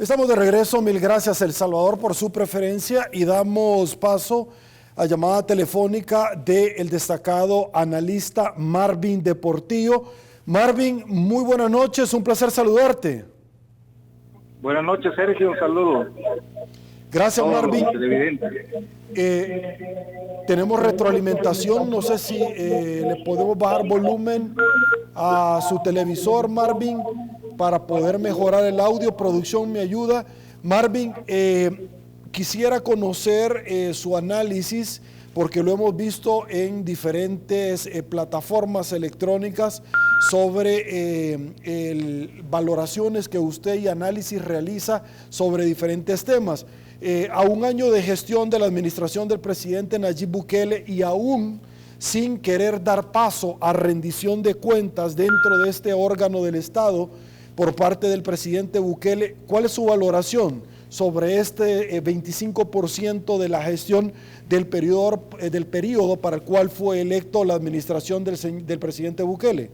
Estamos de regreso, mil gracias El Salvador por su preferencia y damos paso a llamada telefónica del destacado analista Marvin de Portillo. Marvin, muy buenas noches, un placer saludarte. Buenas noches, Sergio, un saludo. Gracias, Marvin. Tenemos retroalimentación, no sé si le podemos bajar volumen a su televisor, Marvin, para poder mejorar el audio. Producción me ayuda. Marvin, quisiera conocer su análisis, porque lo hemos visto en diferentes plataformas electrónicas sobre valoraciones que usted y análisis realiza sobre diferentes temas. A un año de gestión de la administración del presidente Nayib Bukele y aún sin querer dar paso a rendición de cuentas dentro de este órgano del Estado por parte del presidente Bukele, ¿cuál es su valoración sobre este 25% de la gestión del periodo para el cual fue electo la administración del presidente Bukele?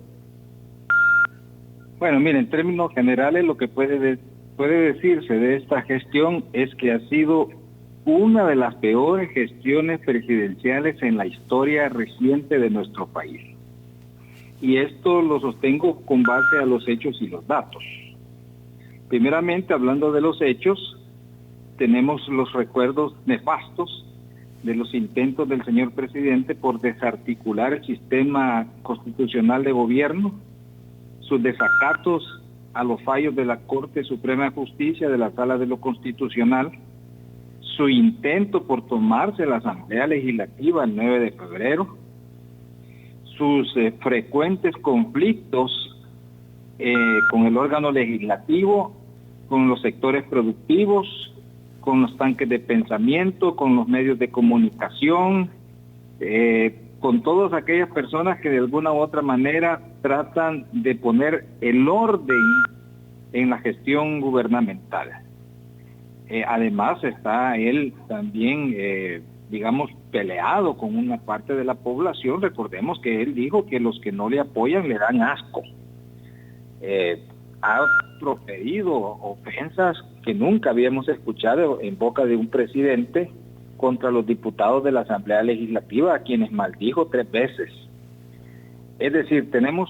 Bueno, mire, en términos generales lo que puede decirse de esta gestión es que ha sido una de las peores gestiones presidenciales en la historia reciente de nuestro país. Y esto lo sostengo con base a los hechos y los datos. Primeramente, hablando de los hechos, tenemos los recuerdos nefastos de los intentos del señor presidente por desarticular el sistema constitucional de gobierno, sus desacatos a los fallos de la Corte Suprema de Justicia de la Sala de lo Constitucional, su intento por tomarse la Asamblea Legislativa el 9 de febrero, sus frecuentes conflictos con el órgano legislativo, con los sectores productivos, con los tanques de pensamiento, con los medios de comunicación, con todas aquellas personas que de alguna u otra manera tratan de poner el orden en la gestión gubernamental. Además está él también, peleado con una parte de la población. Recordemos que él dijo que los que no le apoyan le dan asco. Ha proferido ofensas que nunca habíamos escuchado en boca de un presidente contra los diputados de la Asamblea Legislativa, a quienes maldijo 3 veces. Es decir, tenemos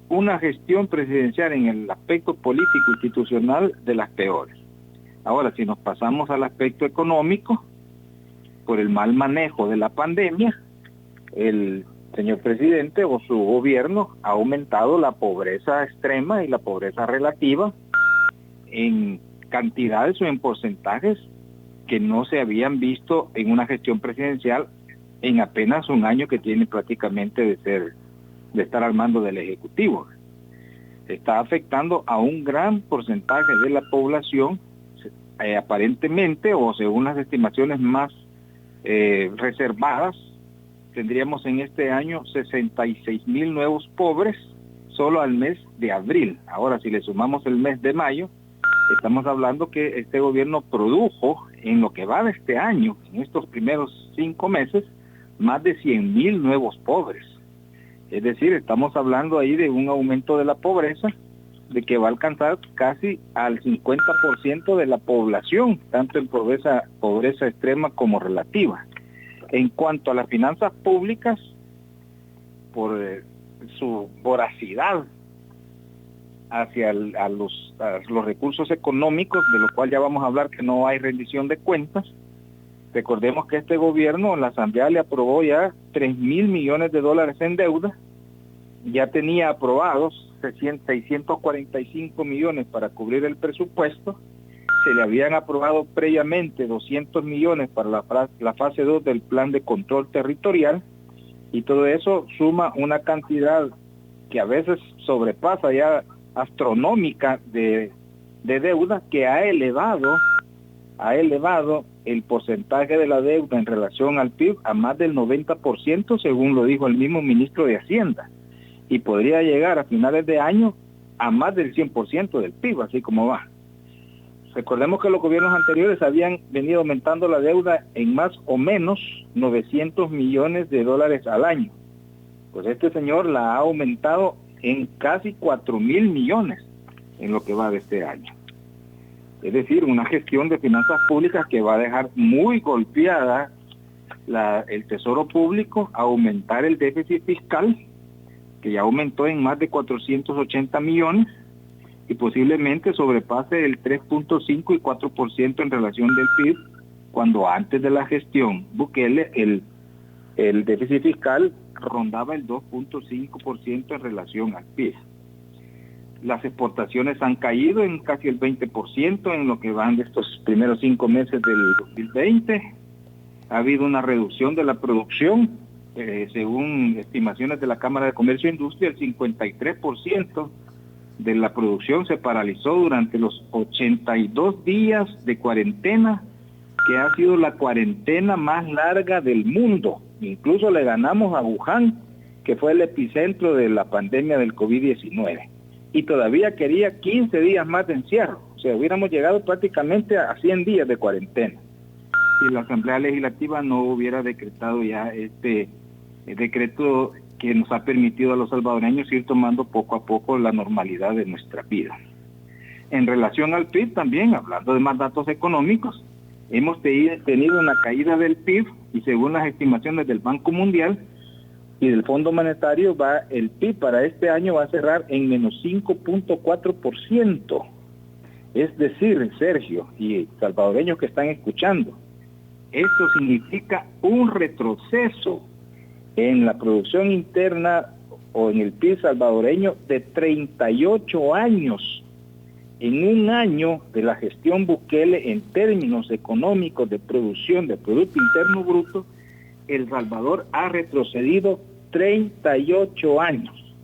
una gestión presidencial en el aspecto político institucional de las peores. Ahora, si nos pasamos al aspecto económico, por el mal manejo de la pandemia, el señor presidente o su gobierno ha aumentado la pobreza extrema y la pobreza relativa en cantidades o en porcentajes que no se habían visto en una gestión presidencial en apenas un año que tiene prácticamente de estar al mando del Ejecutivo. Está afectando a un gran porcentaje de la población, aparentemente, o según las estimaciones más reservadas, tendríamos en este año 66,000 nuevos pobres solo al mes de abril. Ahora, si le sumamos el mes de mayo, estamos hablando que este gobierno produjo en lo que va de este año, en estos primeros 5 meses, más de 100,000 nuevos pobres. Es decir, estamos hablando ahí de un aumento de la pobreza, de que va a alcanzar casi al 50% de la población, tanto en pobreza extrema como relativa. En cuanto a las finanzas públicas, por su voracidad hacia los recursos económicos, de lo cual ya vamos a hablar, que no hay rendición de cuentas. Recordemos que este gobierno, la Asamblea le aprobó ya 3,000 millones de dólares en deuda, ya tenía aprobados 645 millones para cubrir el presupuesto, se le habían aprobado previamente 200 millones para la fase 2 del plan de control territorial, y todo eso suma una cantidad que a veces sobrepasa ya astronómica de deuda, que ha elevado el porcentaje de la deuda en relación al PIB a más del 90%, según lo dijo el mismo ministro de Hacienda, y podría llegar a finales de año a más del 100% del PIB, así como va. Recordemos que los gobiernos anteriores habían venido aumentando la deuda en más o menos 900 millones de dólares al año. Pues este señor la ha aumentado en casi 4,000 millones en lo que va de este año. Es decir, una gestión de finanzas públicas que va a dejar muy golpeada el tesoro público, aumentar el déficit fiscal, que ya aumentó en más de 480 millones, y posiblemente sobrepase el 3.5 y 4% en relación del PIB, cuando antes de la gestión Bukele el déficit fiscal rondaba el 2.5% en relación al PIB. Las exportaciones han caído en casi el 20% en lo que van de estos primeros 5 meses del 2020. Ha habido una reducción de la producción, según estimaciones de la Cámara de Comercio e Industria, el 53% de la producción se paralizó durante los 82 días de cuarentena, que ha sido la cuarentena más larga del mundo. Incluso le ganamos a Wuhan, que fue el epicentro de la pandemia del COVID-19. Y todavía quería 15 días más de encierro. O sea, hubiéramos llegado prácticamente a 100 días de cuarentena si la Asamblea Legislativa no hubiera decretado ya este decreto que nos ha permitido a los salvadoreños ir tomando poco a poco la normalidad de nuestra vida. En relación al PIB también, hablando de más datos económicos, hemos tenido una caída del PIB y según las estimaciones del Banco Mundial y del Fondo Monetario, el PIB para este año va a cerrar en menos 5.4%. Es decir, Sergio y salvadoreños que están escuchando, esto significa un retroceso en la producción interna o en el PIB salvadoreño de 38 años. En un año de la gestión Bukele, en términos económicos de producción de Producto Interno Bruto, El Salvador ha retrocedido 38 años.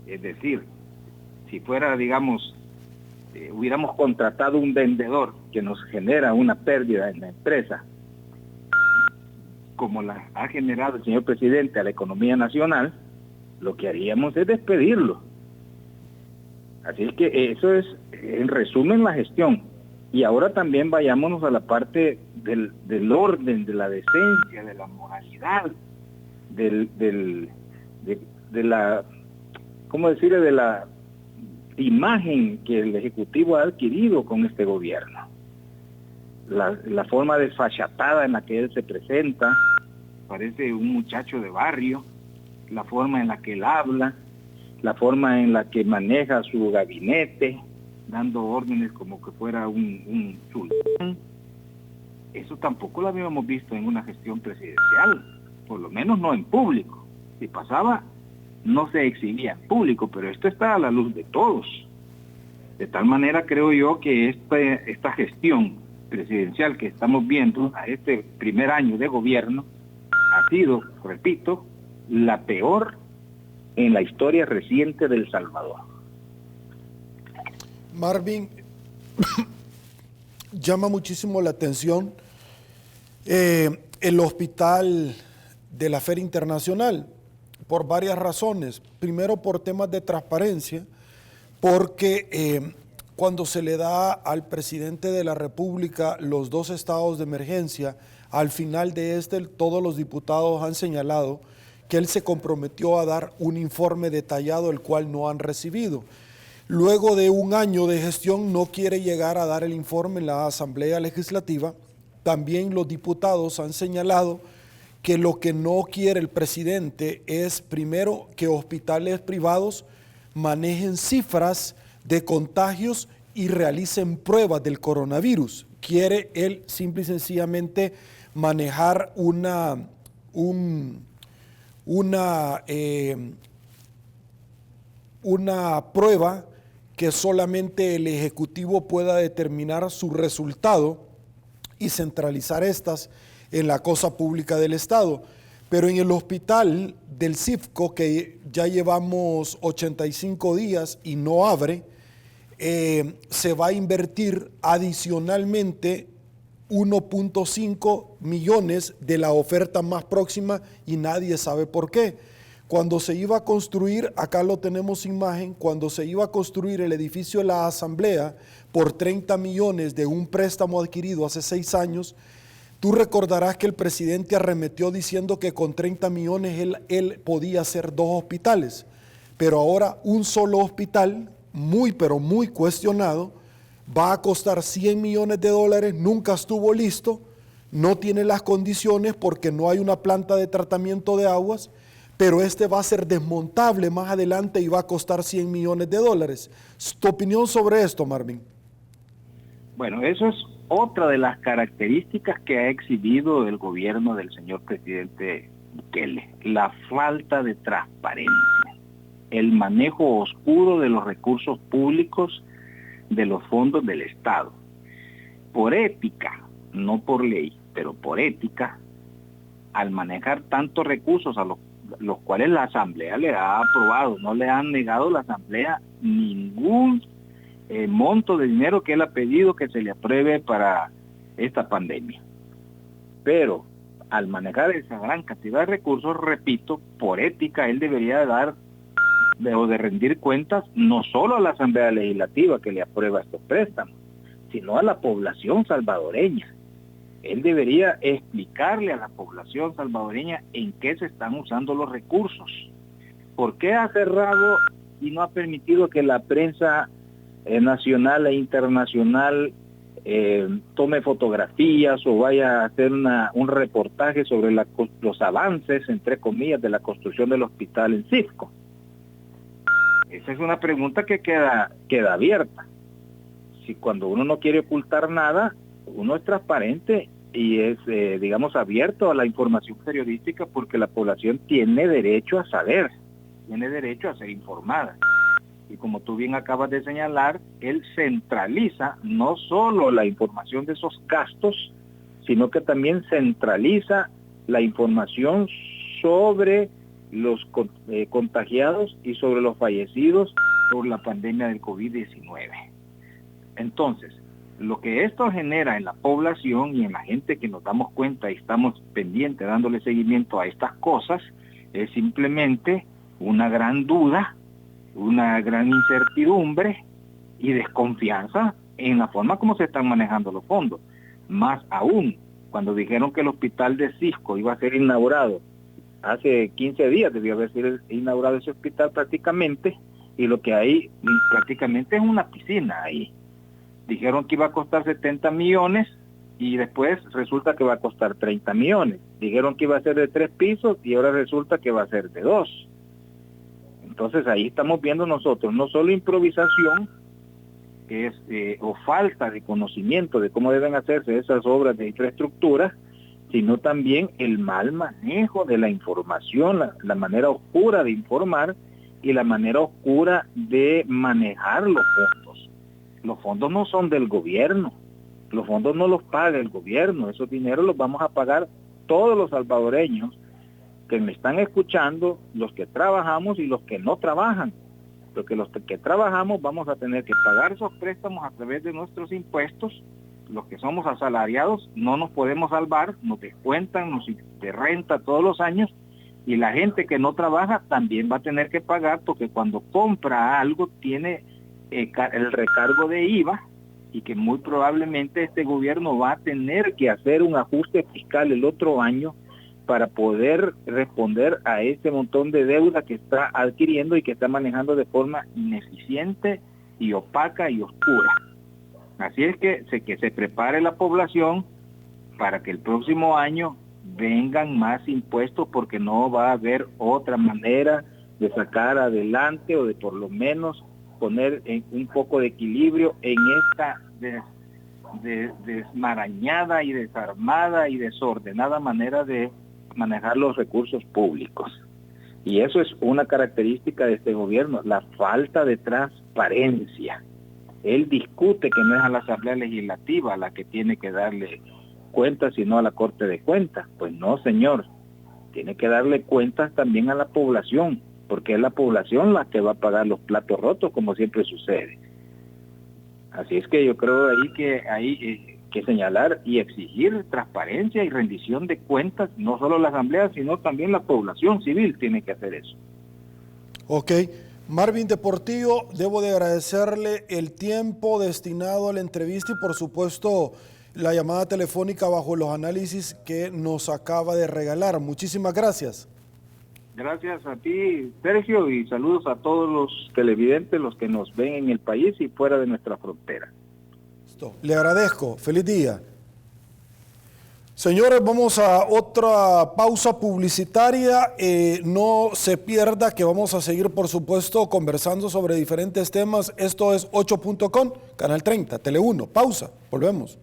Es decir, si fuera, digamos, hubiéramos contratado un vendedor que nos genera una pérdida en la empresa, como la ha generado el señor presidente a la economía nacional, lo que haríamos es despedirlo. Así es que eso es, en resumen, la gestión. Y ahora también vayámonos a la parte del orden, de la decencia, de la moralidad, de la, ¿cómo decirle?, de la imagen que el Ejecutivo ha adquirido con este gobierno. La forma desfachatada en la que él se presenta, parece un muchacho de barrio, la forma en la que él habla, la forma en la que maneja su gabinete, dando órdenes como que fuera un sultán. Eso tampoco lo habíamos visto en una gestión presidencial, por lo menos no en público. Si pasaba, no se exhibía en público, pero esto está a la luz de todos. De tal manera creo yo que esta gestión presidencial que estamos viendo a este primer año de gobierno ha sido, repito, la peor en la historia reciente de El Salvador. Marvin, llama muchísimo la atención el hospital de la Feria Internacional, por varias razones. Primero, por temas de transparencia, porque cuando se le da al presidente de la República los 2 estados de emergencia, al final de todos los diputados han señalado que él se comprometió a dar un informe detallado, el cual no han recibido. Luego de un año de gestión no quiere llegar a dar el informe en la Asamblea Legislativa. También los diputados han señalado que lo que no quiere el presidente es, primero, que hospitales privados manejen cifras de contagios y realicen pruebas del coronavirus. Quiere él simple y sencillamente manejar una prueba que solamente el Ejecutivo pueda determinar su resultado y centralizar estas en la cosa pública del Estado. Pero en el hospital del CIFCO, que ya llevamos 85 días y no abre, se va a invertir adicionalmente 1.5 millones de la oferta más próxima y nadie sabe por qué. Cuando se iba a construir, acá lo tenemos imagen, cuando se iba a construir el edificio de la Asamblea por 30 millones de un préstamo adquirido hace 6 años, tú recordarás que el presidente arremetió diciendo que con 30 millones él podía hacer 2 hospitales, pero ahora un solo hospital, pero muy cuestionado, va a costar 100 millones de dólares, nunca estuvo listo, no tiene las condiciones porque no hay una planta de tratamiento de aguas, pero este va a ser desmontable más adelante y va a costar 100 millones de dólares. ¿Tu opinión sobre esto, Marvin? Bueno, eso es otra de las características que ha exhibido el gobierno del señor presidente Bukele, la falta de transparencia, el manejo oscuro de los recursos públicos de los fondos del Estado. Por ética, no por ley, pero por ética, al manejar tantos recursos a los cuales la Asamblea le ha aprobado, no le han negado la Asamblea ningún monto de dinero que él ha pedido que se le apruebe para esta pandemia. Pero al manejar esa gran cantidad de recursos, repito, por ética él debería dar o de rendir cuentas no solo a la Asamblea Legislativa que le aprueba estos préstamos, sino a la población salvadoreña. Él debería explicarle a la población salvadoreña en qué se están usando los recursos. ¿Por qué ha cerrado y no ha permitido que la prensa nacional e internacional tome fotografías o vaya a hacer un reportaje sobre los avances, entre comillas, de la construcción del hospital en Cisco? Esa es una pregunta que queda abierta. Si cuando uno no quiere ocultar nada, uno es transparente y es, digamos, abierto a la información periodística, porque la población tiene derecho a saber, tiene derecho a ser informada. Y como tú bien acabas de señalar, él centraliza no solo la información de esos gastos, sino que también centraliza la información sobre los contagiados y sobre los fallecidos por la pandemia del COVID-19. Entonces, lo que esto genera en la población y en la gente que nos damos cuenta y estamos pendientes dándole seguimiento a estas cosas, es simplemente una gran duda, una gran incertidumbre y desconfianza en la forma como se están manejando los fondos. Más aún, cuando dijeron que el hospital de Cisco iba a ser inaugurado, hace 15 días debió haber sido inaugurado ese hospital prácticamente, y lo que hay prácticamente es una piscina ahí. Dijeron que iba a costar 70 millones y después resulta que va a costar 30 millones. Dijeron que iba a ser de 3 pisos y ahora resulta que va a ser de 2. Entonces ahí estamos viendo nosotros no solo improvisación, que es o falta de conocimiento de cómo deben hacerse esas obras de infraestructura, sino también el mal manejo de la información, la manera oscura de informar y la manera oscura de manejar los fondos. Los fondos no son del gobierno, los fondos no los paga el gobierno, esos dineros los vamos a pagar todos los salvadoreños que me están escuchando, los que trabajamos y los que no trabajan. Porque los que trabajamos vamos a tener que pagar esos préstamos a través de nuestros impuestos. Los que somos asalariados no nos podemos salvar, nos descuentan, nos de renta todos los años, y la gente que no trabaja también va a tener que pagar, porque cuando compra algo tiene el recargo de IVA, y que muy probablemente este gobierno va a tener que hacer un ajuste fiscal el otro año para poder responder a ese montón de deuda que está adquiriendo y que está manejando de forma ineficiente y opaca y oscura. Así es que se prepare la población para que el próximo año vengan más impuestos, porque no va a haber otra manera de sacar adelante o de por lo menos poner un poco de equilibrio en esta desmarañada y desarmada y desordenada manera de manejar los recursos públicos. Y eso es una característica de este gobierno, la falta de transparencia. Él discute que no es a la Asamblea Legislativa a la que tiene que darle cuentas, sino a la Corte de Cuentas. Pues no, señor, tiene que darle cuentas también a la población, porque es la población la que va a pagar los platos rotos, como siempre sucede. Así es que yo creo ahí que hay que señalar y exigir transparencia y rendición de cuentas, no solo la Asamblea, sino también la población civil tiene que hacer eso. Ok. Marvin de Portillo, debo de agradecerle el tiempo destinado a la entrevista y por supuesto la llamada telefónica bajo los análisis que nos acaba de regalar. Muchísimas gracias. Gracias a ti, Sergio, y saludos a todos los televidentes, los que nos ven en el país y fuera de nuestra frontera. Listo. Le agradezco. Feliz día. Señores, vamos a otra pausa publicitaria. No se pierda que vamos a seguir, por supuesto, conversando sobre diferentes temas. Esto es 8.com, Canal 30, Tele 1. Pausa. Volvemos.